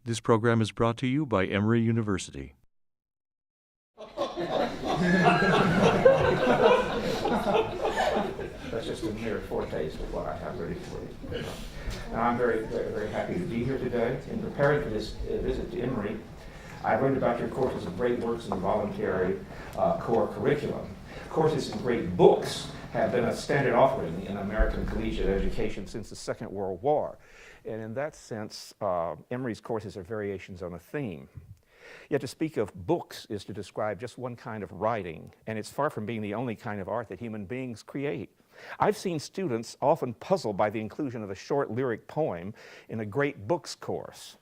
This program is brought to you by Emory University. That's just a mere foretaste of what I have ready for you. And I'm very, very, very happy to be here today. In preparing for this visit to Emory, I learned about your courses of great works in the voluntary core curriculum. Courses in great books have been a standard offering in American collegiate education since the Second World War. And in that sense, Emory's courses are variations on a theme. Yet to speak of books is to describe just one kind of writing, and it's far from being the only kind of art that human beings create. I've seen students often puzzled by the inclusion of a short lyric poem in a great books course.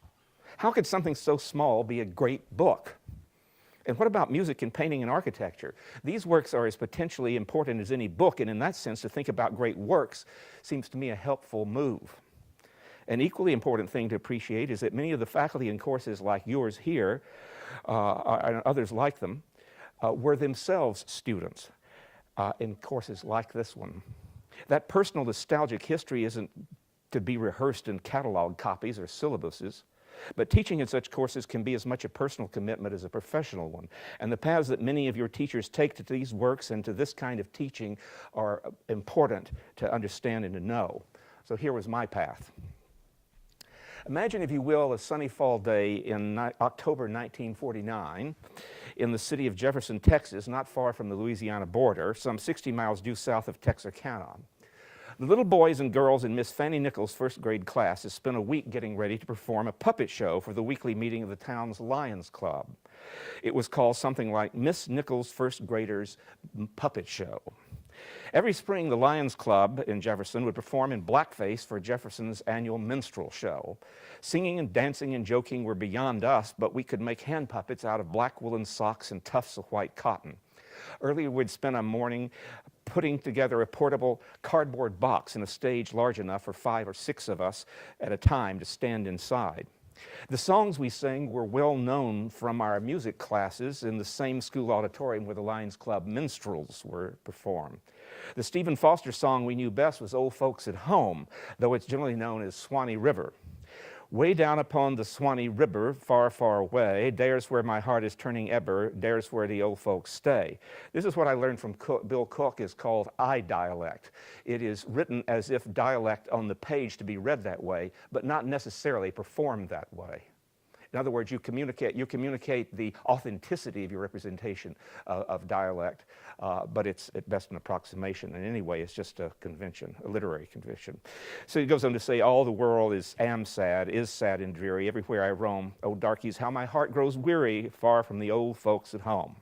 How could something so small be a great book? And what about music and painting and architecture? These works are as potentially important as any book, and in that sense, to think about great works seems to me a helpful move. An equally important thing to appreciate is that many of the faculty in courses like yours here, and others like them, were themselves students in courses like this one. That personal nostalgic history isn't to be rehearsed in catalog copies or syllabuses, but teaching in such courses can be as much a personal commitment as a professional one. And the paths that many of your teachers take to these works and to this kind of teaching are important to understand and to know. So here was my path. Imagine, if you will, a sunny fall day in October 1949 in the city of Jefferson, Texas, not far from the Louisiana border, some 60 miles due south of Texarkana. The little boys and girls in Miss Fanny Nichols' first grade class has spent a week getting ready to perform a puppet show for the weekly meeting of the town's Lions Club. It was called something like Miss Nichols' First Graders' Puppet Show. Every spring, the Lions Club in Jefferson would perform in blackface for Jefferson's annual minstrel show. Singing and dancing and joking were beyond us, but we could make hand puppets out of black woolen socks and tufts of white cotton. Earlier, we'd spend a morning putting together a portable cardboard box in a stage large enough for 5 or 6 of us at a time to stand inside. The songs we sang were well known from our music classes in the same school auditorium where the Lions Club minstrels were performed. The Stephen Foster song we knew best was Old Folks at Home, though it's generally known as Swanee River. Way down upon the Swanee River, far, far away, there's where my heart is turning ever, there's where the old folks stay. This is what I learned from Bill Cook is called I dialect. It is written as if dialect on the page to be read that way, but not necessarily performed that way. In other words, you communicate the authenticity of your representation of dialect, but it's at best an approximation. And anyway, it's just a convention, a literary convention. So he goes on to say, all the world is sad and dreary, everywhere I roam. Oh, darkies, how my heart grows weary, far from the old folks at home.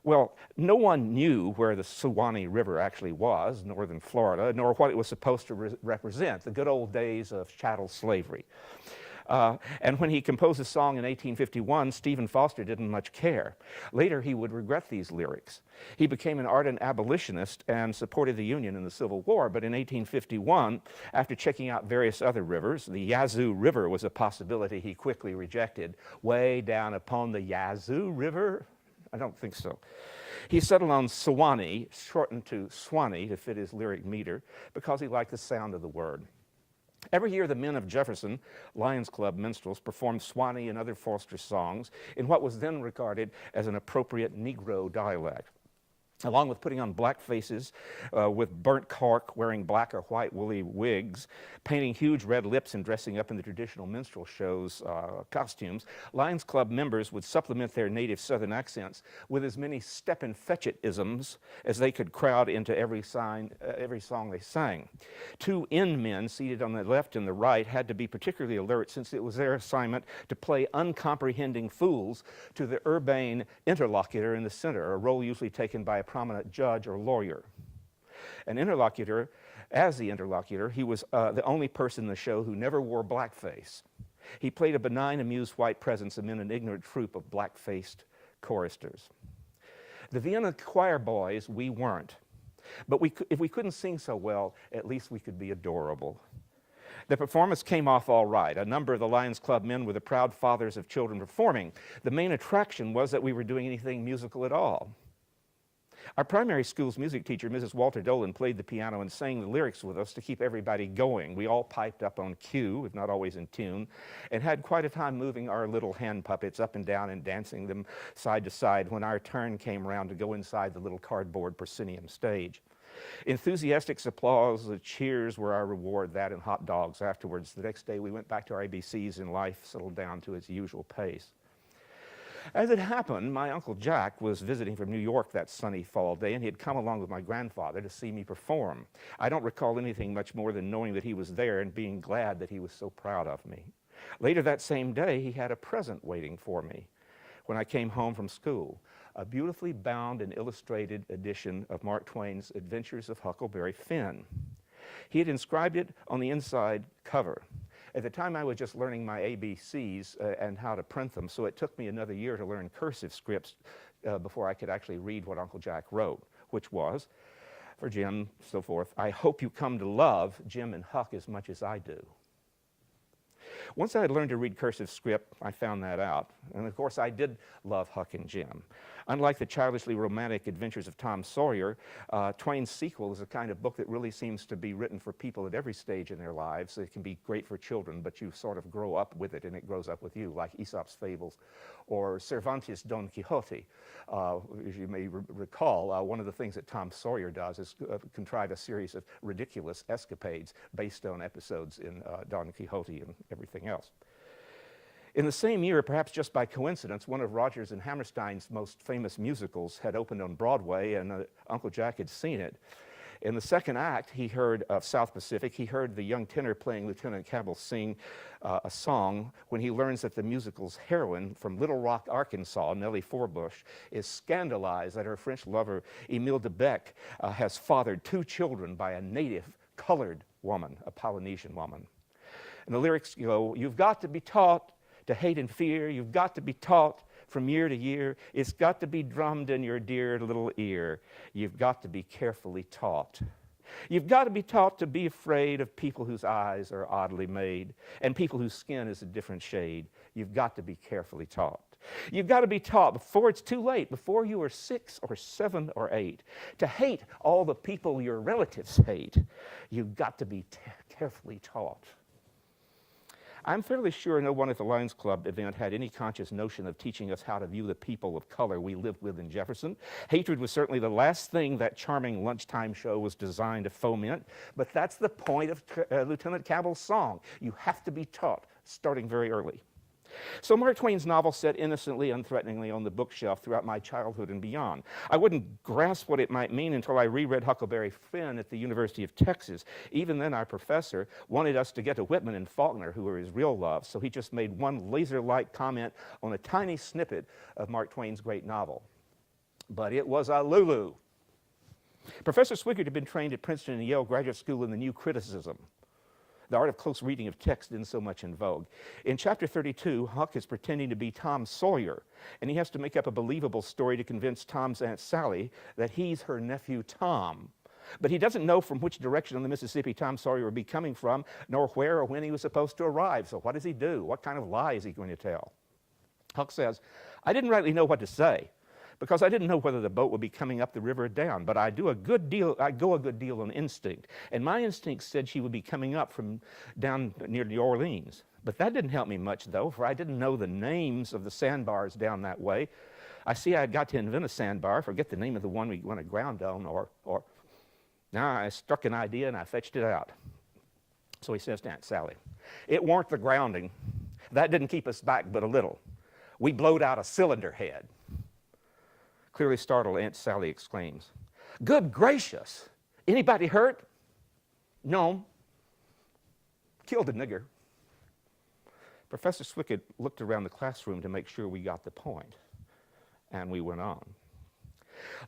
Well, no one knew where the Suwannee River actually was, northern Florida, nor what it was supposed to represent, the good old days of chattel slavery. And when he composed a song in 1851, Stephen Foster didn't much care. Later, he would regret these lyrics. He became an ardent abolitionist and supported the Union in the Civil War, but in 1851, after checking out various other rivers, the Yazoo River was a possibility he quickly rejected. Way down upon the Yazoo River? I don't think so. He settled on Suwannee, shortened to Swanee to fit his lyric meter, because he liked the sound of the word. Every year, the men of Jefferson, Lions Club minstrels, performed Swanee and other Foster songs in what was then regarded as an appropriate Negro dialect. Along with putting on black faces with burnt cork, wearing black or white woolly wigs, painting huge red lips and dressing up in the traditional minstrel shows costumes, Lions Club members would supplement their native Southern accents with as many step-and-fetch-it-isms as they could crowd into every song they sang. 2 in men seated on the left and the right had to be particularly alert, since it was their assignment to play uncomprehending fools to the urbane interlocutor in the center, a role usually taken by a prominent judge or lawyer. An interlocutor, as the interlocutor, he was the only person in the show who never wore blackface. He played a benign, amused white presence amid an ignorant troupe of black-faced choristers. The Vienna choir boys, we weren't. But if we couldn't sing so well, at least we could be adorable. The performance came off all right. A number of the Lions Club men were the proud fathers of children performing. The main attraction was that we were doing anything musical at all. Our primary school's music teacher, Mrs. Walter Dolan, played the piano and sang the lyrics with us to keep everybody going. We all piped up on cue, if not always in tune, and had quite a time moving our little hand puppets up and down and dancing them side to side when our turn came around to go inside the little cardboard proscenium stage. Enthusiastic applause, the cheers were our reward, that and hot dogs afterwards. The next day we went back to our ABCs and life settled down to its usual pace. As it happened, my Uncle Jack was visiting from New York that sunny fall day, and he had come along with my grandfather to see me perform. I don't recall anything much more than knowing that he was there and being glad that he was so proud of me. Later that same day, he had a present waiting for me when I came home from school, a beautifully bound and illustrated edition of Mark Twain's Adventures of Huckleberry Finn. He had inscribed it on the inside cover. At the time, I was just learning my ABCs and how to print them, so it took me another year to learn cursive scripts before I could actually read what Uncle Jack wrote, which was, for Jim, so forth, "I hope you come to love Jim and Huck as much as I do." Once I had learned to read cursive script, I found that out. And of course, I did love Huck and Jim. Unlike the childishly romantic adventures of Tom Sawyer, Twain's sequel is a kind of book that really seems to be written for people at every stage in their lives. It can be great for children, but you sort of grow up with it and it grows up with you, like Aesop's Fables or Cervantes' Don Quixote. As you may recall, one of the things that Tom Sawyer does is contrive a series of ridiculous escapades based on episodes in Don Quixote and everything else. In the same year, perhaps just by coincidence, one of Rodgers and Hammerstein's most famous musicals had opened on Broadway, and Uncle Jack had seen it. In the second act, he heard of South Pacific. He heard the young tenor playing Lieutenant Cabell sing a song when he learns that the musical's heroine from Little Rock, Arkansas, Nellie Forbush, is scandalized that her French lover, Emile de Bec, has fathered 2 children by a native colored woman, a Polynesian woman. And the lyrics go, "You've got to be taught to hate and fear. You've got to be taught from year to year. It's got to be drummed in your dear little ear. You've got to be carefully taught. You've got to be taught to be afraid of people whose eyes are oddly made and people whose skin is a different shade. You've got to be carefully taught. You've got to be taught before it's too late, before you are 6 or 7 or 8, to hate all the people your relatives hate. You've got to be carefully taught." I'm fairly sure no one at the Lions Club event had any conscious notion of teaching us how to view the people of color we lived with in Jefferson. Hatred was certainly the last thing that charming lunchtime show was designed to foment, but that's the point of Lieutenant Cabell's song. You have to be taught, starting very early. So Mark Twain's novel sat innocently, unthreateningly on the bookshelf throughout my childhood and beyond. I wouldn't grasp what it might mean until I reread Huckleberry Finn at the University of Texas. Even then, our professor wanted us to get to Whitman and Faulkner, who were his real love, so he just made one laser-like comment on a tiny snippet of Mark Twain's great novel. But it was a Lulu. Professor Swigert had been trained at Princeton and Yale Graduate School in the new criticism. The art of close reading of text isn't so much in vogue. In chapter 32, Huck is pretending to be Tom Sawyer, and he has to make up a believable story to convince Tom's Aunt Sally that he's her nephew Tom. But he doesn't know from which direction on the Mississippi Tom Sawyer would be coming from, nor where or when he was supposed to arrive. So what does he do? What kind of lie is he going to tell? Huck says, "I didn't rightly know what to say, because I didn't know whether the boat would be coming up the river or down, but I go a good deal on instinct. And my instinct said she would be coming up from down near New Orleans. But that didn't help me much, though, for I didn't know the names of the sandbars down that way. I see I had got to invent a sandbar, forget the name of the one we went aground on, or now I struck an idea and I fetched it out." So he says to Aunt Sally, "It weren't the grounding. That didn't keep us back but a little. We blowed out a cylinder head." Clearly startled, Aunt Sally exclaims, "Good gracious! Anybody hurt?" "No. Killed a nigger." Professor Swickett looked around the classroom to make sure we got the point, and we went on.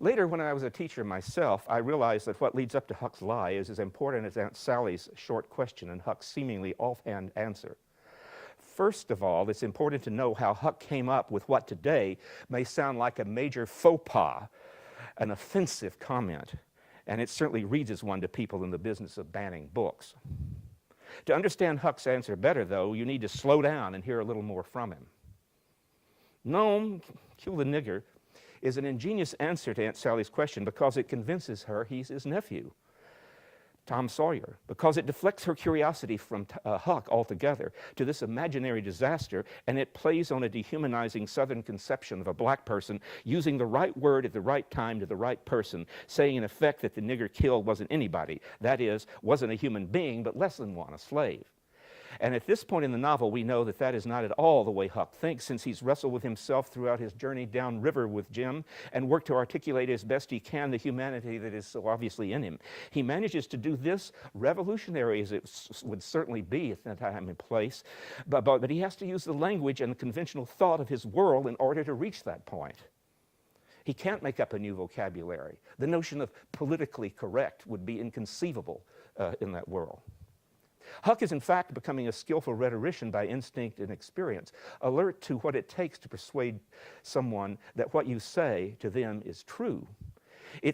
Later, when I was a teacher myself, I realized that what leads up to Huck's lie is as important as Aunt Sally's short question and Huck's seemingly offhand answer. First of all, it's important to know how Huck came up with what today may sound like a major faux pas, an offensive comment, and it certainly reads as one to people in the business of banning books. To understand Huck's answer better, though, you need to slow down and hear a little more from him. "No, kill the nigger. is an ingenious answer to Aunt Sally's question because it convinces her he's his nephew, Tom Sawyer, because it deflects her curiosity from Huck altogether to this imaginary disaster, and it plays on a dehumanizing Southern conception of a black person using the right word at the right time to the right person, saying in effect that the nigger killed wasn't anybody, that is, wasn't a human being, but less than one, a slave. And at this point in the novel, we know that that is not at all the way Huck thinks, since he's wrestled with himself throughout his journey downriver with Jim and worked to articulate as best he can the humanity that is so obviously in him. He manages to do this, revolutionary as it would certainly be at that time and place, but he has to use the language and the conventional thought of his world in order to reach that point. He can't make up a new vocabulary. The notion of politically correct would be inconceivable in that world. Huck is in fact becoming a skillful rhetorician by instinct and experience, alert to what it takes to persuade someone that what you say to them is true. He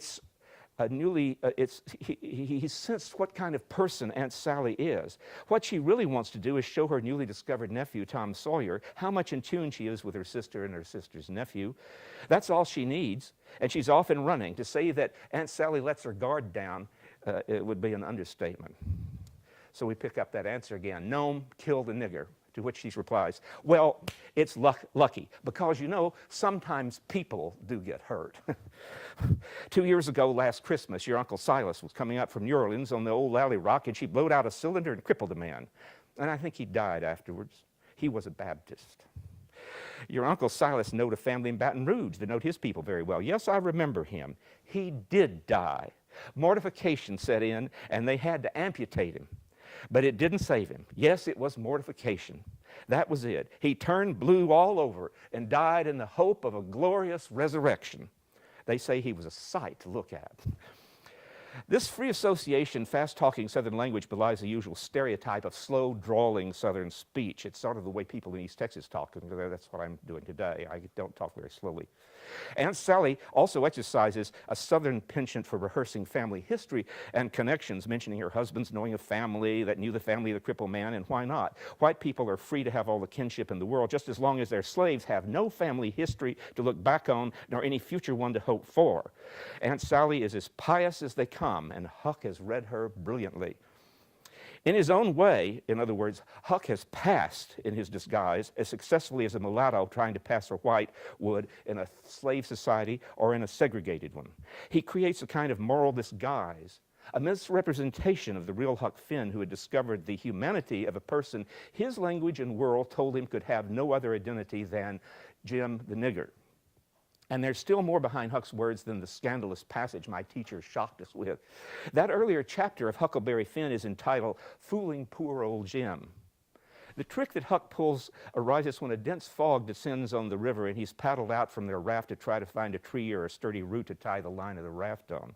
sensed what kind of person Aunt Sally is. What she really wants to do is show her newly discovered nephew, Tom Sawyer, how much in tune she is with her sister and her sister's nephew. That's all she needs, and she's off and running. To say that Aunt Sally lets her guard down, it would be an understatement. So we pick up that answer again. Nome killed a nigger, to which she replies, well, it's lucky, because, you know, sometimes people do get hurt. 2 years ago, last Christmas, your Uncle Silas was coming up from New Orleans on the old Lally Rock, and she blowed out a cylinder and crippled a man. And I think he died afterwards. He was a Baptist. Your Uncle Silas knowed a family in Baton Rouge that knowed his people very well. Yes, I remember him. He did die. Mortification set in, and they had to amputate him. But it didn't save him. Yes, it was mortification. That was it. He turned blue all over and died in the hope of a glorious resurrection. They say he was a sight to look at. This free association, fast-talking Southern language belies the usual stereotype of slow, drawling Southern speech. It's sort of the way people in East Texas talk, and that's what I'm doing today. I don't talk very slowly. Aunt Sally also exercises a Southern penchant for rehearsing family history and connections, mentioning her husband's knowing a family that knew the family of the crippled man, and why not? White people are free to have all the kinship in the world, just as long as their slaves have no family history to look back on, nor any future one to hope for. Aunt Sally is as pious as they come, and Huck has read her brilliantly. In his own way, in other words, Huck has passed in his disguise as successfully as a mulatto trying to pass for white would in a slave society or in a segregated one. He creates a kind of moral disguise, a misrepresentation of the real Huck Finn who had discovered the humanity of a person his language and world told him could have no other identity than Jim the nigger. And there's still more behind Huck's words than the scandalous passage my teacher shocked us with. That earlier chapter of Huckleberry Finn is entitled Fooling Poor Old Jim. The trick that Huck pulls arises when a dense fog descends on the river and he's paddled out from their raft to try to find a tree or a sturdy root to tie the line of the raft on.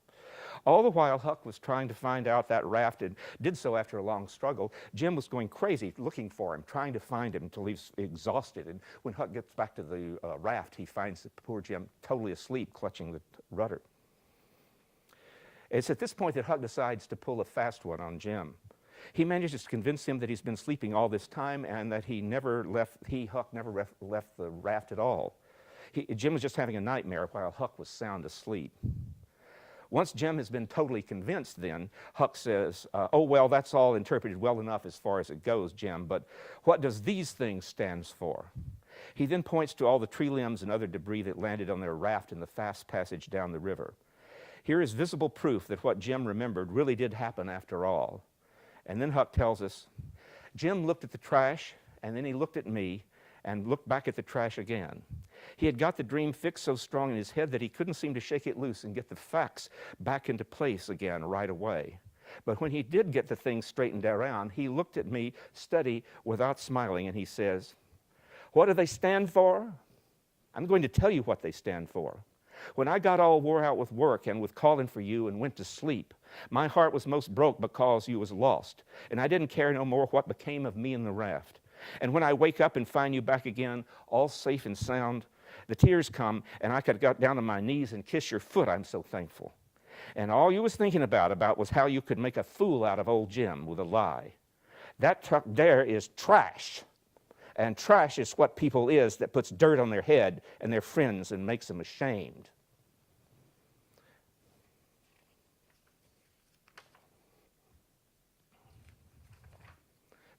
All the while Huck was trying to find out that raft and did so after a long struggle, Jim was going crazy looking for him, trying to find him until he's exhausted. And when Huck gets back to the raft, he finds the poor Jim totally asleep, clutching the rudder. It's at this point that Huck decides to pull a fast one on Jim. He manages to convince him that he's been sleeping all this time and that Huck never left the raft at all. Jim was just having a nightmare while Huck was sound asleep. Once Jim has been totally convinced, then, Huck says, oh, well, that's all interpreted well enough as far as it goes, Jim, but what does these things stand for? He then points to all the tree limbs and other debris that landed on their raft in the fast passage down the river. Here is visible proof that what Jim remembered really did happen after all. And then Huck tells us, Jim looked at the trash, and then he looked at me, and looked back at the trash again. He had got the dream fixed so strong in his head that he couldn't seem to shake it loose and get the facts back into place again right away. But when he did get the thing straightened around, he looked at me steady without smiling, and he says, what do they stand for? I'm going to tell you what they stand for. When I got all wore out with work and with calling for you and went to sleep, my heart was most broke because you was lost, and I didn't care no more what became of me in the raft. And when I wake up and find you back again, all safe and sound, the tears come, and I could get down on my knees and kiss your foot. I'm so thankful. And all you was thinking about was how you could make a fool out of old Jim with a lie. That truck there is trash. And trash is what people is that puts dirt on their head and their friends and makes them ashamed.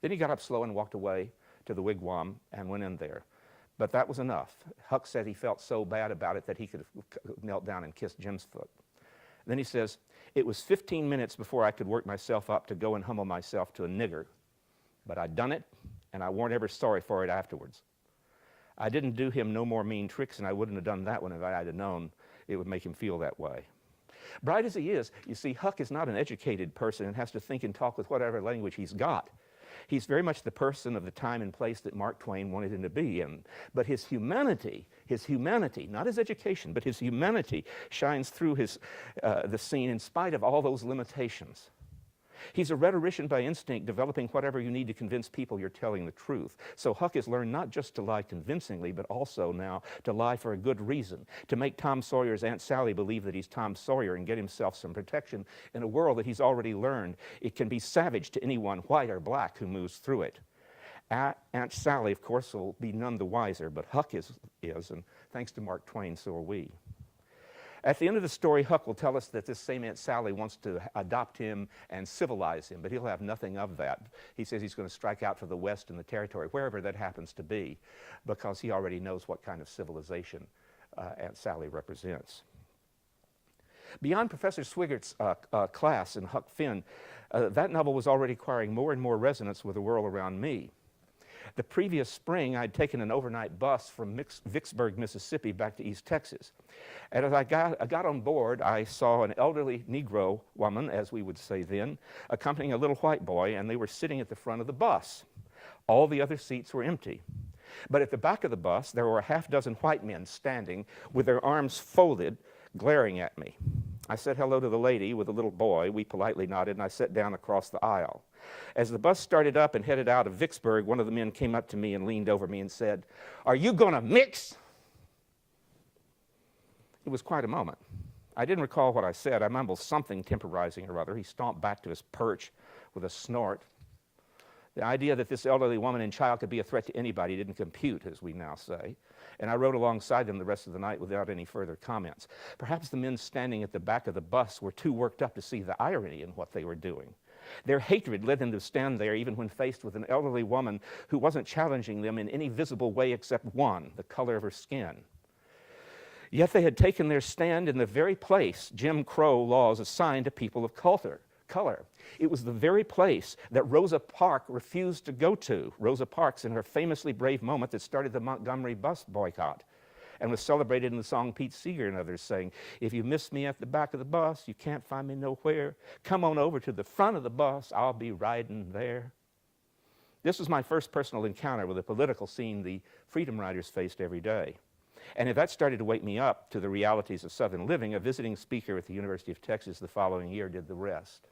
Then he got up slow and walked away to the wigwam and went in there. But that was enough. Huck said he felt so bad about it that he could have knelt down and kissed Jim's foot. Then he says, it was 15 minutes before I could work myself up to go and humble myself to a nigger. But I'd done it, and I weren't ever sorry for it afterwards. I didn't do him no more mean tricks, and I wouldn't have done that one if I had known it would make him feel that way. Bright as he is, you see, Huck is not an educated person and has to think and talk with whatever language he's got. He's very much the person of the time and place that Mark Twain wanted him to be in. But his humanity, not his education, but his humanity shines through the scene in spite of all those limitations. He's a rhetorician by instinct, developing whatever you need to convince people you're telling the truth. So Huck has learned not just to lie convincingly, but also now to lie for a good reason, to make Tom Sawyer's Aunt Sally believe that he's Tom Sawyer and get himself some protection in a world that he's already learned it can be savage to anyone, white or black, who moves through it. Aunt Sally, of course, will be none the wiser, but Huck is, and thanks to Mark Twain, so are we. At the end of the story, Huck will tell us that this same Aunt Sally wants to adopt him and civilize him, but he'll have nothing of that. He says he's going to strike out for the West and the territory, wherever that happens to be, because he already knows what kind of civilization Aunt Sally represents. Beyond Professor Swiggert's class in Huck Finn, that novel was already acquiring more and more resonance with the world around me. The previous spring, I'd taken an overnight bus from Vicksburg, Mississippi, back to East Texas. And as I got on board, I saw an elderly Negro woman, as we would say then, accompanying a little white boy, and they were sitting at the front of the bus. All the other seats were empty. But at the back of the bus, there were a half-dozen white men standing with their arms folded, glaring at me. I said hello to the lady with the little boy. We politely nodded, and I sat down across the aisle. As the bus started up and headed out of Vicksburg, one of the men came up to me and leaned over me and said, "Are you going to mix?" It was quite a moment. I didn't recall what I said. I mumbled something temporizing or other. He stomped back to his perch with a snort. The idea that this elderly woman and child could be a threat to anybody didn't compute, as we now say. And I rode alongside them the rest of the night without any further comments. Perhaps the men standing at the back of the bus were too worked up to see the irony in what they were doing. Their hatred led them to stand there even when faced with an elderly woman who wasn't challenging them in any visible way except one, the color of her skin. Yet they had taken their stand in the very place Jim Crow laws assigned to people of color. It was the very place that Rosa Parks refused to go to. Rosa Parks in her famously brave moment that started the Montgomery bus boycott and was celebrated in the song Pete Seeger and others saying, "If you miss me at the back of the bus, you can't find me nowhere. Come on over to the front of the bus, I'll be riding there." This was my first personal encounter with a political scene the Freedom Riders faced every day. And if that started to wake me up to the realities of Southern living, a visiting speaker at the University of Texas the following year did the rest.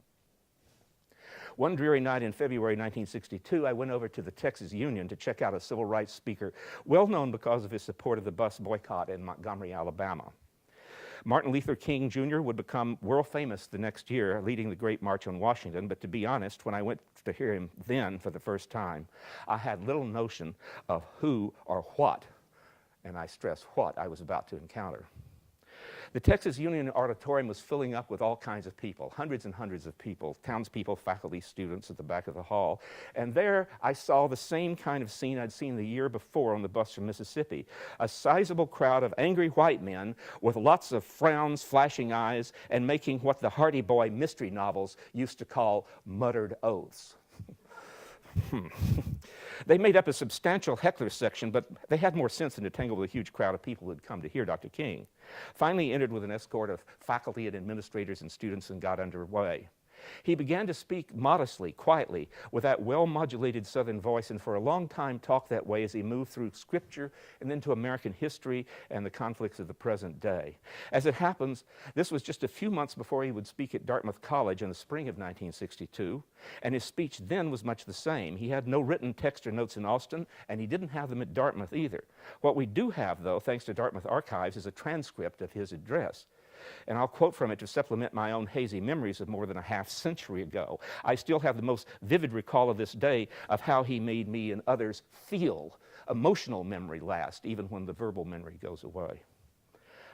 One dreary night in February 1962, I went over to the Texas Union to check out a civil rights speaker, well known because of his support of the bus boycott in Montgomery, Alabama. Martin Luther King Jr. would become world famous the next year, leading the Great March on Washington, but to be honest, when I went to hear him then for the first time, I had little notion of who or what, and I stress what, I was about to encounter. The Texas Union Auditorium was filling up with all kinds of people, hundreds and hundreds of people, townspeople, faculty, students at the back of the hall. And there I saw the same kind of scene I'd seen the year before on the bus from Mississippi. A sizable crowd of angry white men with lots of frowns, flashing eyes, and making what the Hardy Boy mystery novels used to call muttered oaths. They made up a substantial heckler section, but they had more sense than to tangle with a huge crowd of people who had come to hear Dr. King. Finally entered with an escort of faculty and administrators and students and got underway. He began to speak modestly, quietly, with that well-modulated Southern voice, and for a long time talked that way as he moved through Scripture and then to American history and the conflicts of the present day. As it happens, this was just a few months before he would speak at Dartmouth College in the spring of 1962, and his speech then was much the same. He had no written text or notes in Austin, and he didn't have them at Dartmouth either. What we do have, though, thanks to Dartmouth Archives, is a transcript of his address. and I'll quote from it to supplement my own hazy memories of more than a half century ago. I still have the most vivid recall of this day of how he made me and others feel. Emotional memory lasts, even when the verbal memory goes away.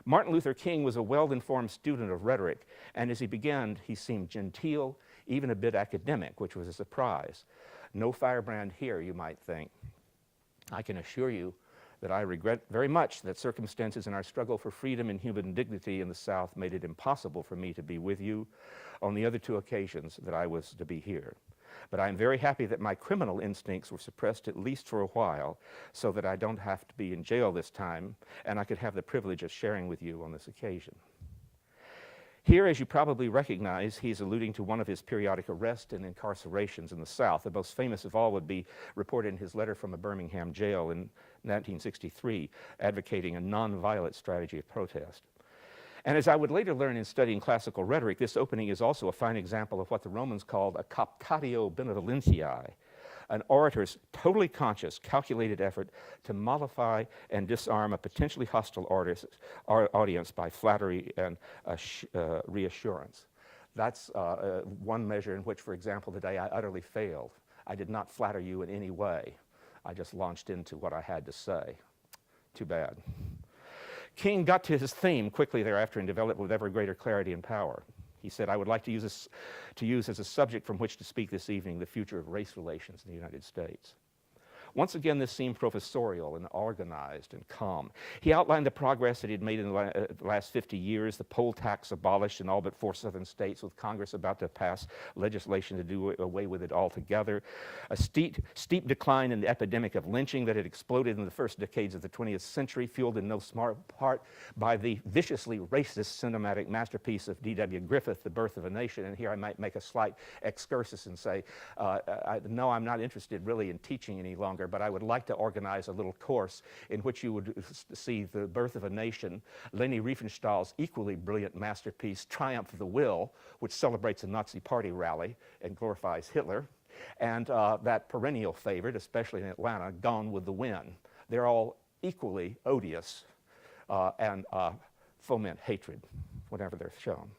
Martin Luther King was a well-informed student of rhetoric, and as he began, he seemed genteel, even a bit academic, which was a surprise. No firebrand here, you might think. I can assure you that I regret very much that circumstances in our struggle for freedom and human dignity in the South made it impossible for me to be with you on the other two occasions that I was to be here. But I am very happy that my criminal instincts were suppressed at least for a while, so that I don't have to be in jail this time, and I could have the privilege of sharing with you on this occasion. Here, as you probably recognize, he's alluding to one of his periodic arrests and incarcerations in the South. The most famous of all would be reported in his letter from a Birmingham jail in 1963, advocating a nonviolent strategy of protest. And as I would later learn in studying classical rhetoric, this opening is also a fine example of what the Romans called a captatio benevolentiae, an orator's totally conscious, calculated effort to mollify and disarm a potentially hostile audience by flattery and reassurance. That's one measure in which, for example, today I utterly failed. I did not flatter you in any way. I just launched into what I had to say. Too bad. King got to his theme quickly thereafter and developed with ever greater clarity and power. He said, I would like to use as a subject from which to speak this evening the future of race relations in the United States. Once again, this seemed professorial and organized and calm. He outlined the progress that he'd made in the last 50 years, the poll tax abolished in all but 4 southern states, with Congress about to pass legislation to do away with it altogether, a steep decline in the epidemic of lynching that had exploded in the first decades of the 20th century, fueled in no small part by the viciously racist cinematic masterpiece of D.W. Griffith, The Birth of a Nation. And here I might make a slight excursus and say, no, I'm not interested really in teaching any longer, but I would like to organize a little course in which you would see The Birth of a Nation, Leni Riefenstahl's equally brilliant masterpiece, Triumph of the Will, which celebrates a Nazi party rally and glorifies Hitler, and that perennial favorite, especially in Atlanta, Gone with the Wind. They're all equally odious and foment hatred whenever they're shown.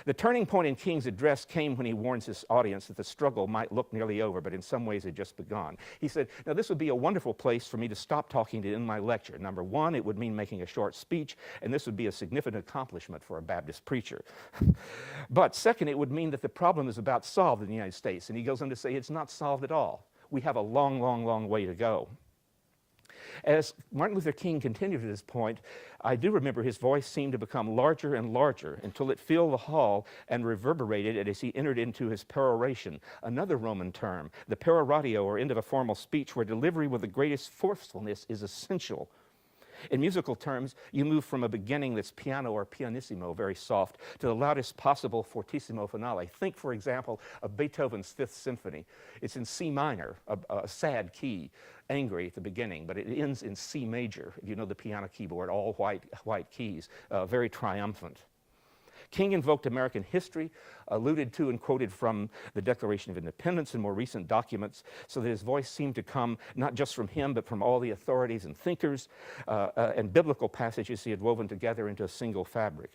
The turning point in King's address came when he warns his audience that the struggle might look nearly over, but in some ways had just begun. He said, now this would be a wonderful place for me to stop talking to end my lecture. Number one, it would mean making a short speech, and this would be a significant accomplishment for a Baptist preacher. But second, it would mean that the problem is about solved in the United States, and he goes on to say it's not solved at all. We have a long, long, long way to go. As Martin Luther King continued at this point, I do remember his voice seemed to become larger and larger until it filled the hall and reverberated as he entered into his peroration, another Roman term, the peroratio, or end of a formal speech where delivery with the greatest forcefulness is essential. In musical terms, you move from a beginning that's piano or pianissimo, very soft, to the loudest possible fortissimo finale. Think, for example, of Beethoven's Fifth Symphony. It's in C minor, a sad key, angry at the beginning, but it ends in C major. If you know the piano keyboard, all white keys, very triumphant. King invoked American history, alluded to and quoted from the Declaration of Independence and more recent documents, so that his voice seemed to come not just from him, but from all the authorities and thinkers and biblical passages he had woven together into a single fabric.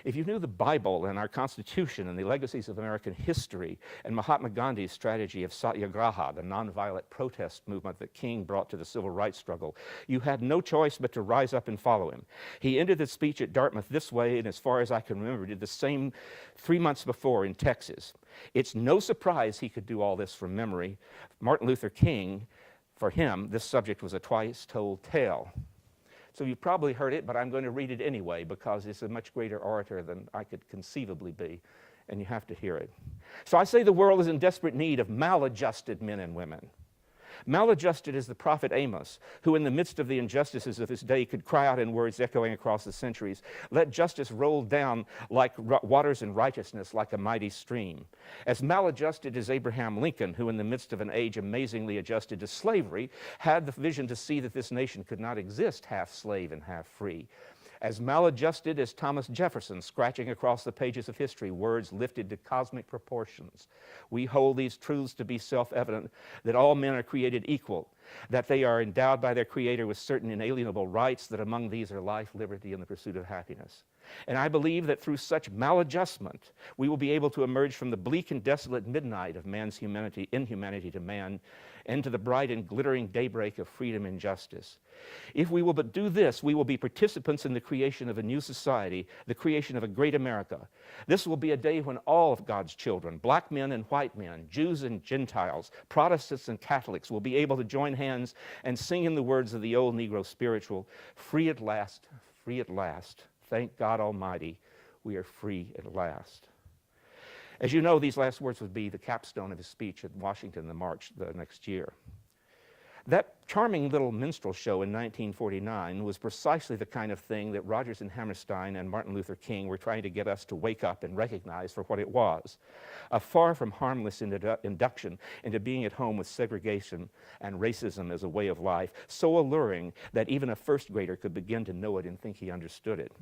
If you knew the Bible and our Constitution and the legacies of American history and Mahatma Gandhi's strategy of satyagraha, the nonviolent protest movement that King brought to the civil rights struggle, you had no choice but to rise up and follow him. He ended the speech at Dartmouth this way, and as far as I can remember, did the same 3 months before in Texas. It's no surprise he could do all this from memory. Martin Luther King, for him, this subject was a twice-told tale. So you've probably heard it, but I'm going to read it anyway because it's a much greater orator than I could conceivably be, and you have to hear it. So I say the world is in desperate need of maladjusted men and women. Maladjusted is the prophet Amos, who in the midst of the injustices of his day could cry out in words echoing across the centuries, let justice roll down like waters in righteousness like a mighty stream. As maladjusted as Abraham Lincoln, who in the midst of an age amazingly adjusted to slavery, had the vision to see that this nation could not exist half slave and half free. As maladjusted as Thomas Jefferson, scratching across the pages of history, words lifted to cosmic proportions. We hold these truths to be self-evident, that all men are created equal, that they are endowed by their Creator with certain inalienable rights, that among these are life, liberty, and the pursuit of happiness. And I believe that through such maladjustment, we will be able to emerge from the bleak and desolate midnight of man's inhumanity to man, into the bright and glittering daybreak of freedom and justice. If we will but do this, we will be participants in the creation of a new society, the creation of a great America. This will be a day when all of God's children, black men and white men, Jews and Gentiles, Protestants and Catholics, will be able to join hands and sing in the words of the old Negro spiritual, free at last, free at last. Thank God Almighty, we are free at last. As you know, these last words would be the capstone of his speech at Washington in March the next year. That charming little minstrel show in 1949 was precisely the kind of thing that Rodgers and Hammerstein and Martin Luther King were trying to get us to wake up and recognize for what it was. A far from harmless induction into being at home with segregation and racism as a way of life, so alluring that even a first grader could begin to know it and think he understood it.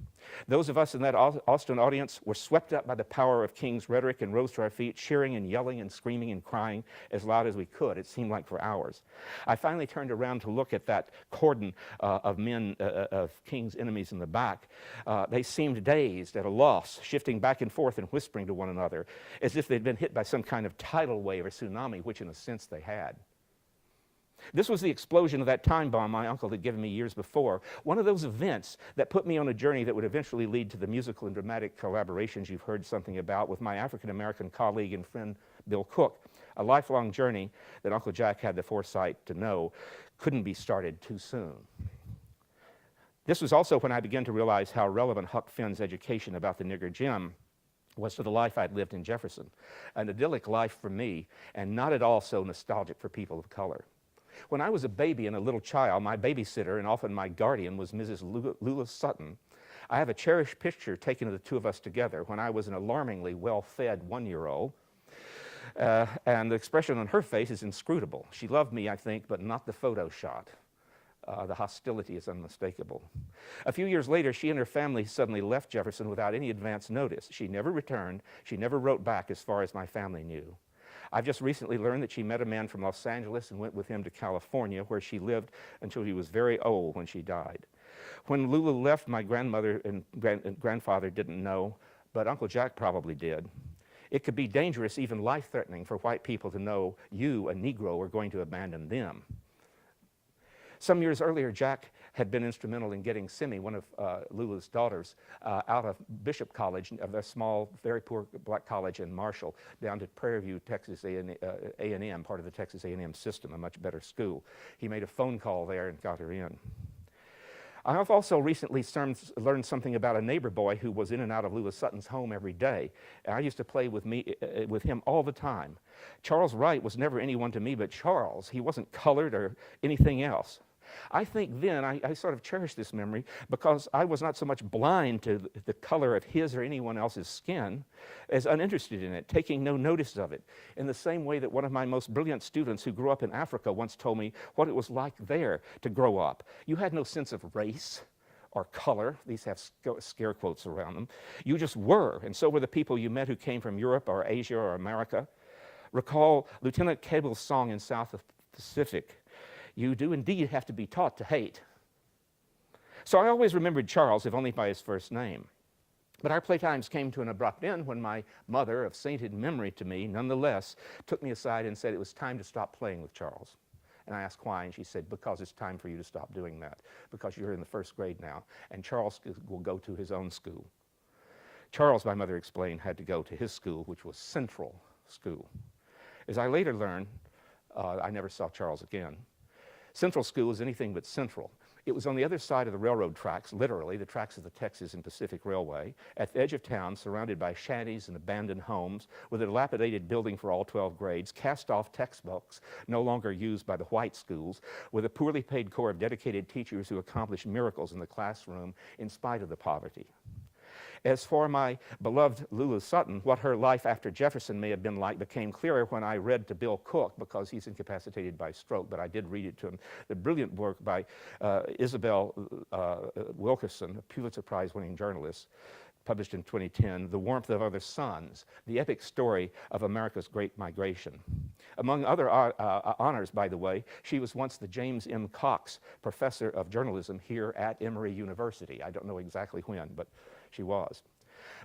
Those of us in that Austin audience were swept up by the power of King's rhetoric and rose to our feet, cheering and yelling and screaming and crying as loud as we could. It seemed like for hours. I finally turned around to look at that cordon of men, of King's enemies in the back. They seemed dazed, at a loss, shifting back and forth and whispering to one another, as if they'd been hit by some kind of tidal wave or tsunami, which in a sense they had. This was the explosion of that time bomb my uncle had given me years before, one of those events that put me on a journey that would eventually lead to the musical and dramatic collaborations you've heard something about with my African-American colleague and friend Bill Cook, a lifelong journey that Uncle Jack had the foresight to know couldn't be started too soon. This was also when I began to realize how relevant Huck Finn's education about the nigger Jim was to the life I'd lived in Jefferson, an idyllic life for me, and not at all so nostalgic for people of color. When I was a baby and a little child, my babysitter and often my guardian was Mrs. Lula Sutton. I have a cherished picture taken of the two of us together when I was an alarmingly well-fed one-year-old. And the expression on her face is inscrutable. She loved me, I think, but not the photo shot. The hostility is unmistakable. A few years later, she and her family suddenly left Jefferson without any advance notice. She never returned. She never wrote back as far as my family knew. I've just recently learned that she met a man from Los Angeles and went with him to California, where she lived until she was very old when she died. When Lula left, my grandmother and grandfather didn't know, but Uncle Jack probably did. It could be dangerous, even life-threatening, for white people to know you, a Negro, are going to abandon them. Some years earlier, Jack had been instrumental in getting Simi, one of Lula's daughters, out of Bishop College, of a small, very poor black college in Marshall, down to Prairie View, Texas A&M, part of the Texas A&M system, a much better school. He made a phone call there and got her in. I have also recently learned something about a neighbor boy who was in and out of Lula Sutton's home every day. And I used to play with him all the time. Charles Wright was never anyone to me but Charles. He wasn't colored or anything else. I think then I sort of cherish this memory because I was not so much blind to the color of his or anyone else's skin as uninterested in it, taking no notice of it, in the same way that one of my most brilliant students who grew up in Africa once told me what it was like there to grow up. You had no sense of race or color. These have scare quotes around them. You just were, and so were the people you met who came from Europe or Asia or America. Recall Lieutenant Cable's song in South Pacific, "You do indeed have to be taught to hate." So I always remembered Charles, if only by his first name. But our playtimes came to an abrupt end when my mother, of sainted memory to me, nonetheless, took me aside and said it was time to stop playing with Charles. And I asked why, and she said, because it's time for you to stop doing that, because you're in the first grade now, and Charles will go to his own school. Charles, my mother explained, had to go to his school, which was Central School. As I later learned, I never saw Charles again. Central School is anything but central. It was on the other side of the railroad tracks, literally, the tracks of the Texas and Pacific Railway, at the edge of town, surrounded by shanties and abandoned homes, with a dilapidated building for all 12 grades, cast-off textbooks no longer used by the white schools, with a poorly paid corps of dedicated teachers who accomplished miracles in the classroom in spite of the poverty. As for my beloved Lula Sutton, what her life after Jefferson may have been like became clearer when I read to Bill Cook, because he's incapacitated by stroke, but I did read it to him, the brilliant work by Isabel Wilkerson, a Pulitzer Prize-winning journalist, published in 2010, The Warmth of Other Suns, the epic story of America's Great Migration. Among other honors, by the way, she was once the James M. Cox Professor of Journalism here at Emory University. I don't know exactly when, but She was.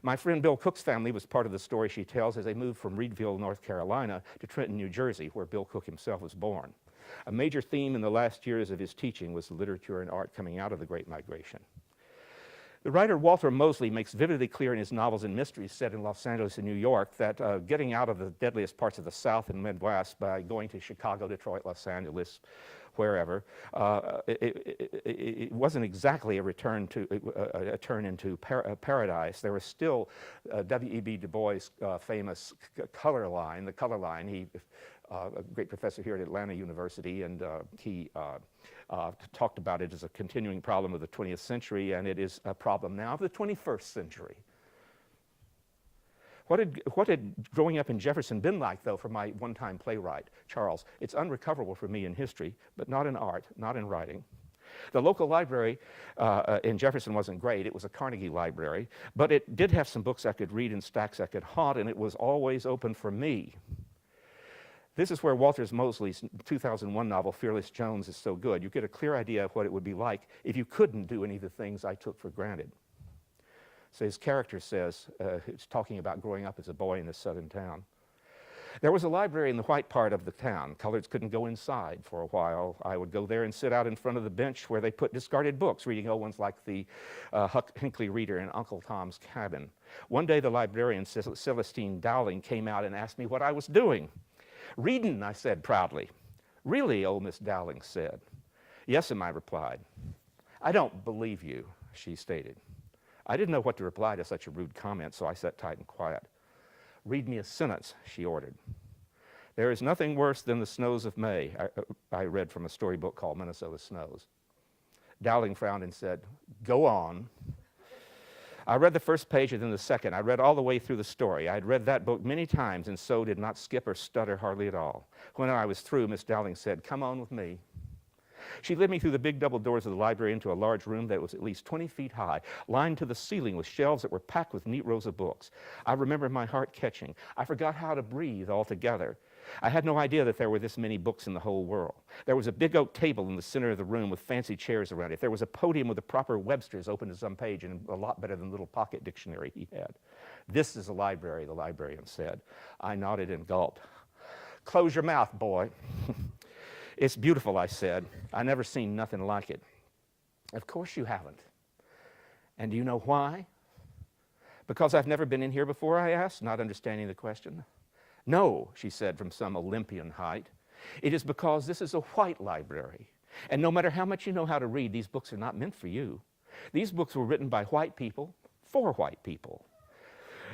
My friend Bill Cook's family was part of the story she tells as they moved from Reedville, North Carolina to Trenton, New Jersey, where Bill Cook himself was born. A major theme in the last years of his teaching was literature and art coming out of the Great Migration. The writer Walter Mosley makes vividly clear in his novels and mysteries set in Los Angeles and New York that getting out of the deadliest parts of the South and Midwest by going to Chicago, Detroit, Los Angeles, wherever, it wasn't exactly a return to a turn into paradise. There was still W.E.B. Du Bois' famous color line, the color line. He, a great professor here at Atlanta University, and he talked about it as a continuing problem of the 20th century, and it is a problem now of the 21st century. What had growing up in Jefferson been like, though, for my one-time playwright, Charles? It's unrecoverable for me in history, but not in art, not in writing. The local library in Jefferson wasn't great. It was a Carnegie library, but it did have some books I could read and stacks I could haunt, and it was always open for me. This is where Walter Mosley's 2001 novel, Fearless Jones, is so good. You get a clear idea of what it would be like if you couldn't do any of the things I took for granted. So his character says, he's talking about growing up as a boy in this southern town. There was a library in the white part of the town. Coloreds couldn't go inside for a while. I would go there and sit out in front of the bench where they put discarded books, reading old ones like the Hinckley Reader in Uncle Tom's Cabin. One day the librarian, Celestine Dowling, came out and asked me what I was doing. "Readin'," I said proudly. "Really?" old Miss Dowling said. "Yes'm," I replied. "I don't believe you," she stated. I didn't know what to reply to such a rude comment, so I sat tight and quiet. "Read me a sentence," she ordered. "There is nothing worse than the snows of May," I read from a storybook called Minnesota Snows. Dowling frowned and said, "Go on." I read the first page and then the second. I read all the way through the story. I had read that book many times and so did not skip or stutter hardly at all. When I was through, Miss Dowling said, "Come on with me." She led me through the big double doors of the library into a large room that was at least 20 feet high, lined to the ceiling with shelves that were packed with neat rows of books. I remember my heart catching. I forgot how to breathe altogether. I had no idea that there were this many books in the whole world. There was a big oak table in the center of the room with fancy chairs around it. There was a podium with the proper Webster's open to some page and a lot better than the little pocket dictionary he had. "This is a library," the librarian said. I nodded and gulped. "Close your mouth, boy." "It's beautiful," I said. "I never seen nothing like it." "Of course you haven't. And do you know why?" "Because I've never been in here before?" I asked, not understanding the question. "No," she said from some Olympian height. "It is because this is a white library. And no matter how much you know how to read, these books are not meant for you. These books were written by white people for white people.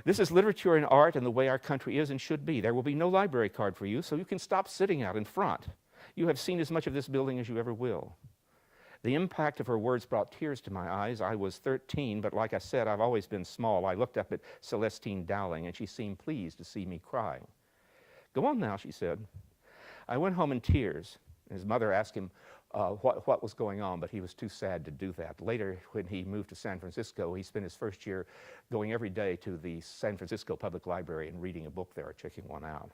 This is literature and art and the way our country is and should be. There will be no library card for you, so you can stop sitting out in front. You have seen as much of this building as you ever will." The impact of her words brought tears to my eyes. I was 13, but like I said, I've always been small. I looked up at Celestine Dowling, and she seemed pleased to see me crying. "Go on now," she said. I went home in tears. His mother asked him what was going on, but he was too sad to do that. Later, when he moved to San Francisco, he spent his first year going every day to the San Francisco Public Library and reading a book there or checking one out.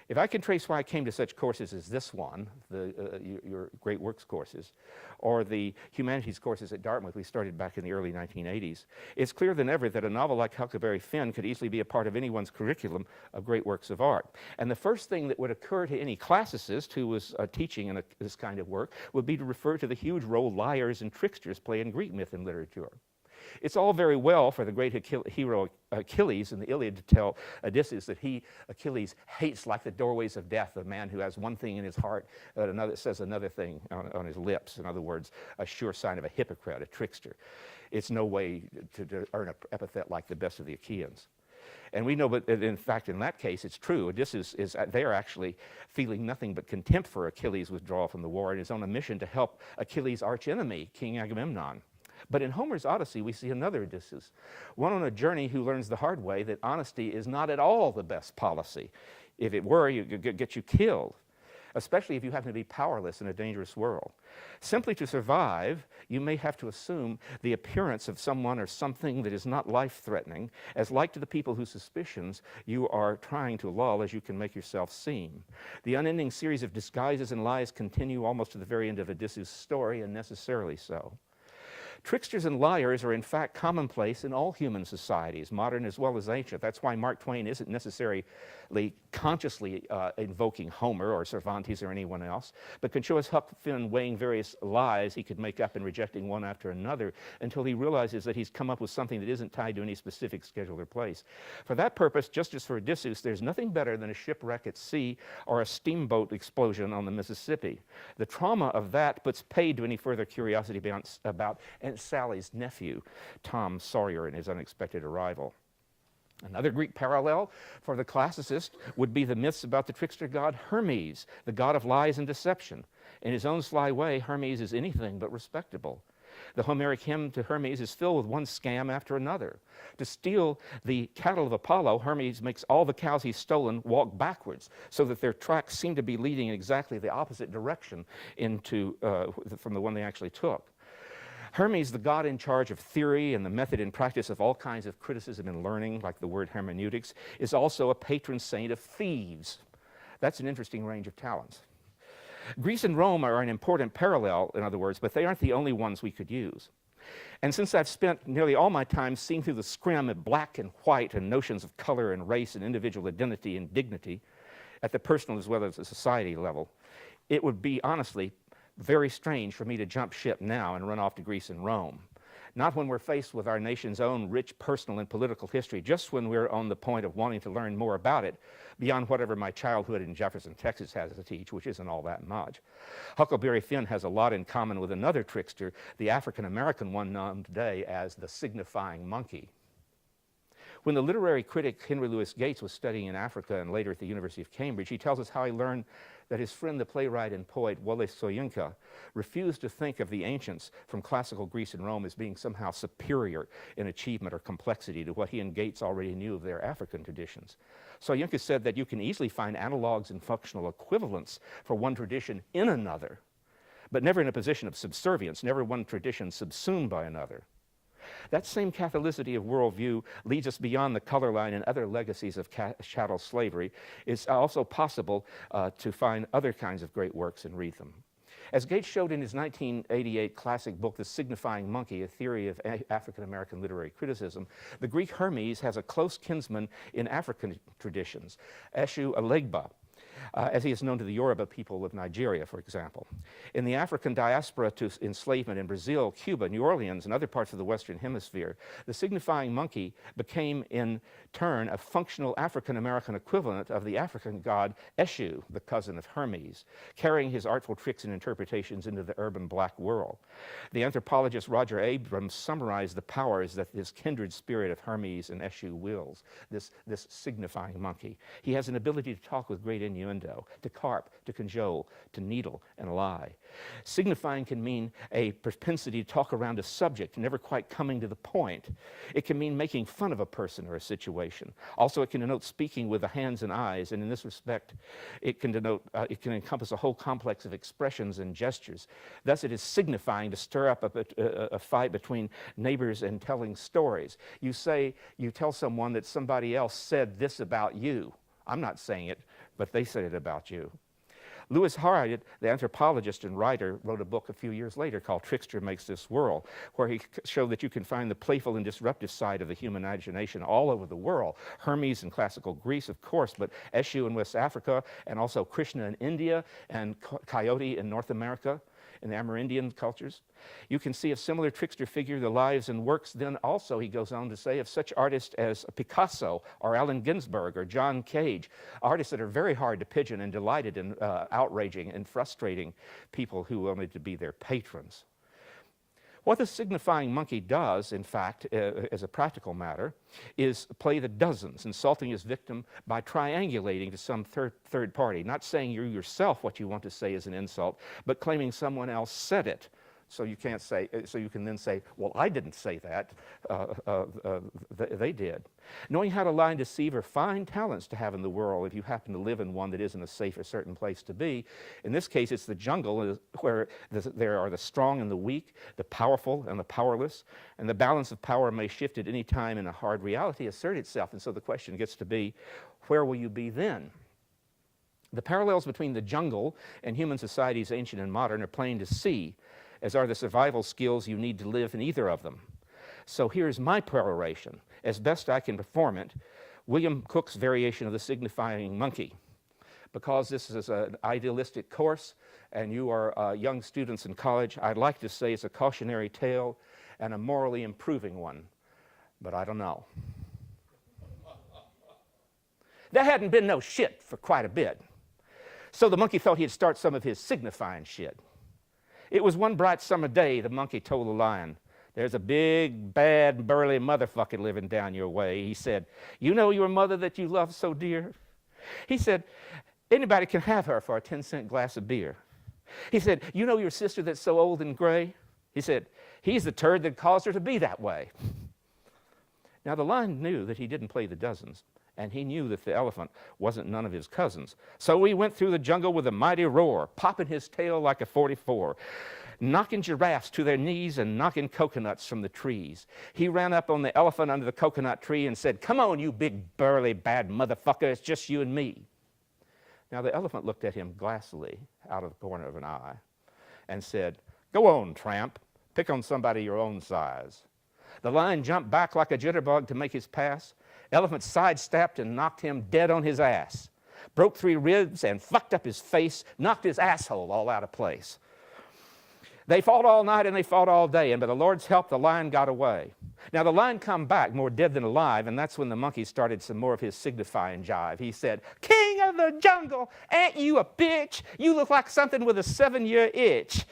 If I can trace why I came to such courses as this one, your Great Works courses, or the humanities courses at Dartmouth we started back in the early 1980s, it's clearer than ever that a novel like Huckleberry Finn could easily be a part of anyone's curriculum of great works of art. And the first thing that would occur to any classicist who was teaching in this kind of work would be to refer to the huge role liars and tricksters play in Greek myth and literature. It's all very well for the great hero Achilles in the Iliad to tell Odysseus that he, Achilles, hates like the doorways of death a man who has one thing in his heart but another says another thing on his lips. In other words, a sure sign of a hypocrite, a trickster. It's no way to earn an epithet like the best of the Achaeans. And we know, but in fact, in that case, it's true. Odysseus they are actually feeling nothing but contempt for Achilles' withdrawal from the war and is on a mission to help Achilles' archenemy, King Agamemnon. But in Homer's Odyssey, we see another Odysseus, one on a journey who learns the hard way that honesty is not at all the best policy. If it were, it could get you killed, especially if you happen to be powerless in a dangerous world. Simply to survive, you may have to assume the appearance of someone or something that is not life-threatening, as like to the people whose suspicions you are trying to lull as you can make yourself seem. The unending series of disguises and lies continue almost to the very end of Odysseus' story, and necessarily so. Tricksters and liars are in fact commonplace in all human societies, modern as well as ancient. That's why Mark Twain isn't necessarily consciously invoking Homer or Cervantes or anyone else, but can show us Huck Finn weighing various lies he could make up and rejecting one after another until he realizes that he's come up with something that isn't tied to any specific schedule or place. For that purpose, just as for Odysseus, there's nothing better than a shipwreck at sea or a steamboat explosion on the Mississippi. The trauma of that puts paid to any further curiosity about Aunt Sally's nephew, Tom Sawyer, and his unexpected arrival. Another Greek parallel for the classicist would be the myths about the trickster god Hermes, the god of lies and deception. In his own sly way, Hermes is anything but respectable. The Homeric hymn to Hermes is filled with one scam after another. To steal the cattle of Apollo, Hermes makes all the cows he's stolen walk backwards so that their tracks seem to be leading in exactly the opposite direction from the one they actually took. Hermes, the god in charge of theory and the method and practice of all kinds of criticism and learning, like the word hermeneutics, is also a patron saint of thieves. That's an interesting range of talents. Greece and Rome are an important parallel, in other words, but they aren't the only ones we could use. And since I've spent nearly all my time seeing through the scrim of black and white and notions of color and race and individual identity and dignity at the personal as well as the society level, it would be, honestly, very strange for me to jump ship now and run off to Greece and Rome. Not when we're faced with our nation's own rich personal and political history, just when we're on the point of wanting to learn more about it, beyond whatever my childhood in Jefferson, Texas has to teach, which isn't all that much. Huckleberry Finn has a lot in common with another trickster, the African-American one known today as the signifying monkey. When the literary critic Henry Louis Gates was studying in Africa and later at the University of Cambridge, he tells us how he learned that his friend, the playwright and poet Wole Soyinka, refused to think of the ancients from classical Greece and Rome as being somehow superior in achievement or complexity to what he and Gates already knew of their African traditions. Soyinka said that you can easily find analogs and functional equivalents for one tradition in another, but never in a position of subservience, never one tradition subsumed by another. That same Catholicity of worldview leads us beyond the color line and other legacies of chattel slavery. It's also possible to find other kinds of great works and read them. As Gates showed in his 1988 classic book, The Signifying Monkey, A Theory of African-American Literary Criticism, the Greek Hermes has a close kinsman in African traditions, Eshu Alegba, as he is known to the Yoruba people of Nigeria, for example. In the African diaspora to enslavement in Brazil, Cuba, New Orleans, and other parts of the Western Hemisphere, the signifying monkey became, in turn, a functional African-American equivalent of the African god Eshu, the cousin of Hermes, carrying his artful tricks and interpretations into the urban black world. The anthropologist Roger Abrams summarized the powers that this kindred spirit of Hermes and Eshu wills, this signifying monkey. He has an ability to talk with great innuendo, to carp, to cajole, to needle, and lie. Signifying can mean a propensity to talk around a subject, never quite coming to the point. It can mean making fun of a person or a situation. Also, it can denote speaking with the hands and eyes, and in this respect, it can encompass a whole complex of expressions and gestures. Thus, it is signifying to stir up a fight between neighbors and telling stories. You tell someone that somebody else said this about you. I'm not saying it, but they said it about you. Louis Harriot, the anthropologist and writer, wrote a book a few years later called Trickster Makes This World, where he showed that you can find the playful and disruptive side of the human imagination all over the world. Hermes in classical Greece, of course, but Eshu in West Africa, and also Krishna in India, and Coyote in North America, in the Amerindian cultures. You can see a similar trickster figure, the lives and works, then also, he goes on to say, of such artists as Picasso or Allen Ginsberg or John Cage, artists that are very hard to pigeon and delighted in outraging and frustrating people who wanted to be their patrons. What the signifying monkey does, in fact, as a practical matter, is play the dozens, insulting his victim by triangulating to some third party, not saying you yourself what you want to say is an insult, but claiming someone else said it. So you can then say, well, I didn't say that, they did. Knowing how to lie and deceive are fine talents to have in the world if you happen to live in one that isn't a safe or certain place to be. In this case, it's the jungle where there are the strong and the weak, the powerful and the powerless, and the balance of power may shift at any time in a hard reality assert itself. And so the question gets to be, where will you be then? The parallels between the jungle and human societies, ancient and modern, are plain to see. as are the survival skills you need to live in either of them. So here's my peroration, as best I can perform it, William Cook's variation of the signifying monkey. Because this is an idealistic course and you are young students in college, I'd like to say it's a cautionary tale and a morally improving one, but I don't know. There hadn't been no shit for quite a bit, so the monkey thought he'd start some of his signifying shit. It was one bright summer day, the monkey told the lion, "There's a big, bad, burly motherfucker living down your way." He said, "You know your mother that you love so dear?" He said, "Anybody can have her for a 10-cent glass of beer." He said, "You know your sister that's so old and gray?" He said, "He's the turd that caused her to be that way." Now the lion knew that he didn't play the dozens, and he knew that the elephant wasn't none of his cousins. So he went through the jungle with a mighty roar, popping his tail like a 44, knocking giraffes to their knees and knocking coconuts from the trees. He ran up on the elephant under the coconut tree and said, "Come on, you big, burly, bad motherfucker, it's just you and me." Now the elephant looked at him glassily out of the corner of an eye and said, "Go on, tramp, pick on somebody your own size." The lion jumped back like a jitterbug to make his pass. Elephant sidestepped and knocked him dead on his ass, broke 3 ribs and fucked up his face, knocked his asshole all out of place. They fought all night and they fought all day, and by the Lord's help, the lion got away. Now the lion come back more dead than alive, and that's when the monkey started some more of his signifying jive. He said, "King of the jungle, ain't you a bitch? You look like something with a 7-year itch."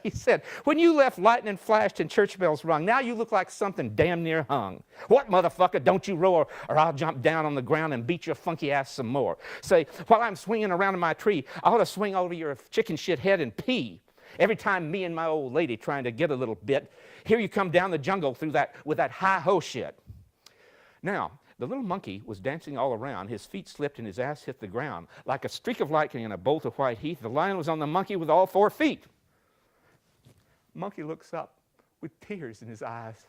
He said, "When you left, lightning flashed and church bells rung. Now you look like something damn near hung. What, motherfucker, don't you roar, or I'll jump down on the ground and beat your funky ass some more. Say, while I'm swinging around in my tree, I ought to swing over your chicken shit head and pee. Every time me and my old lady trying to get a little bit, here you come down the jungle through that with that hi-ho shit." Now, the little monkey was dancing all around. His feet slipped and his ass hit the ground. Like a streak of lightning in a bolt of white heat, the lion was on the monkey with all 4 feet. Monkey looks up with tears in his eyes.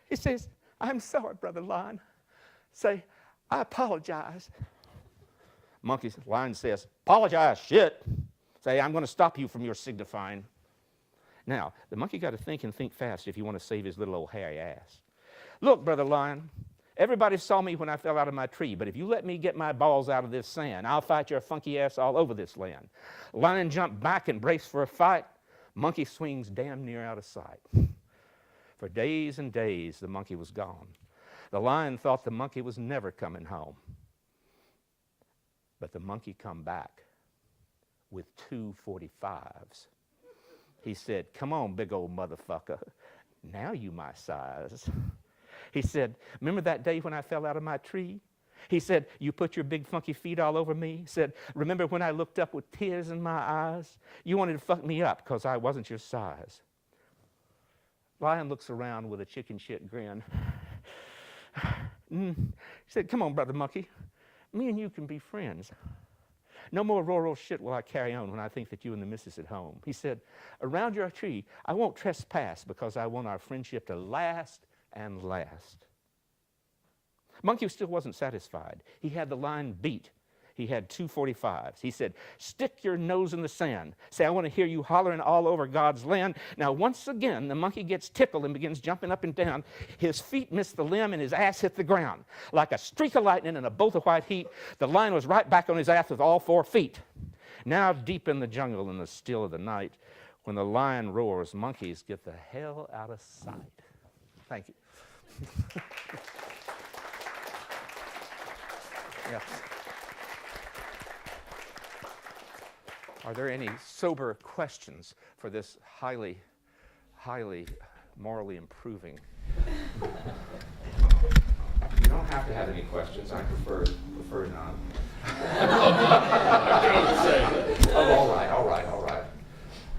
He says, "I'm sorry, brother lion." Say, "I apologize." Lion says, "Apologize, shit." Say, "I'm going to stop you from your signifying." Now, the monkey got to think and think fast if you want to save his little old hairy ass. "Look, brother lion, everybody saw me when I fell out of my tree, but if you let me get my balls out of this sand, I'll fight your funky ass all over this land." Lion jumped back and braced for a fight. Monkey swings damn near out of sight. For days and days, the monkey was gone. The lion thought the monkey was never coming home. But the monkey come back with 2 45s. He said, "Come on, big old motherfucker. Now you my size." He said, "Remember that day when I fell out of my tree?" He said, "You put your big funky feet all over me." He said, "Remember when I looked up with tears in my eyes? You wanted to fuck me up because I wasn't your size." Lion looks around with a chicken shit grin. He said, "Come on, brother monkey. Me and you can be friends. No more rural shit will I carry on when I think that you and the missus at home." He said, "Around your tree, I won't trespass because I want our friendship to last and last." Monkey still wasn't satisfied. He had the lion beat. He had 2 45s. He said, "Stick your nose in the sand. Say, I want to hear you hollering all over God's land." Now, once again, the monkey gets tickled and begins jumping up and down. His feet missed the limb and his ass hit the ground. Like a streak of lightning and a bolt of white heat, the lion was right back on his ass with all 4 feet. Now, deep in the jungle in the still of the night, when the lion roars, monkeys get the hell out of sight. Thank you. Yes. Are there any sober questions for this highly morally improving? You don't have to have any questions. I prefer none. Oh, all right.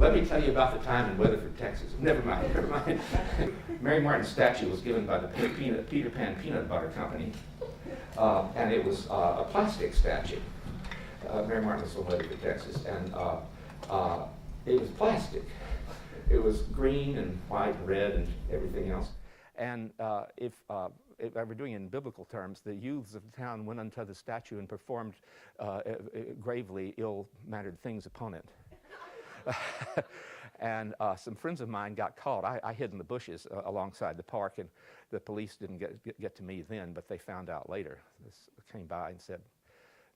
Let me tell you about the time in Weatherford, Texas. Never mind. Mary Martin's statue was given by the Peter Pan Peanut Butter Company, and it was a plastic statue. Mary Martin was from Weatherford, Texas, and it was plastic. It was green and white and red and everything else. And if I were doing it in biblical terms, the youths of the town went unto the statue and performed gravely ill-mannered things upon it. And some friends of mine got caught. I hid in the bushes alongside the park, and the police didn't get to me then, but they found out later. This came by and said,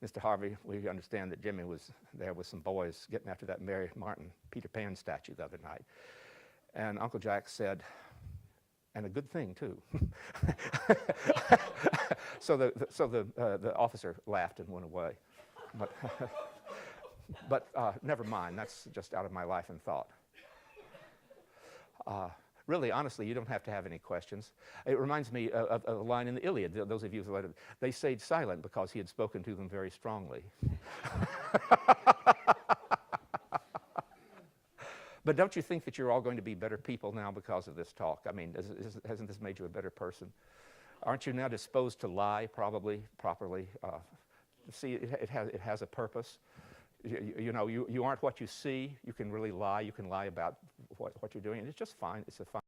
"Mr. Harvey, we understand that Jimmy was there with some boys getting after that Mary Martin Peter Pan statue the other night." And Uncle Jack said, "And a good thing, too." So the officer laughed and went away. But never mind, that's just out of my life and thought. Really, honestly, you don't have to have any questions. It reminds me of a line in the Iliad. Those of you who read it, they stayed silent because he had spoken to them very strongly. But don't you think that you're all going to be better people now because of this talk? I mean, hasn't this made you a better person? Aren't you now disposed to lie, properly? See, it has a purpose. You know, you aren't what you see. You can really lie. You can lie about what you're doing. And it's just fine. It's a fine.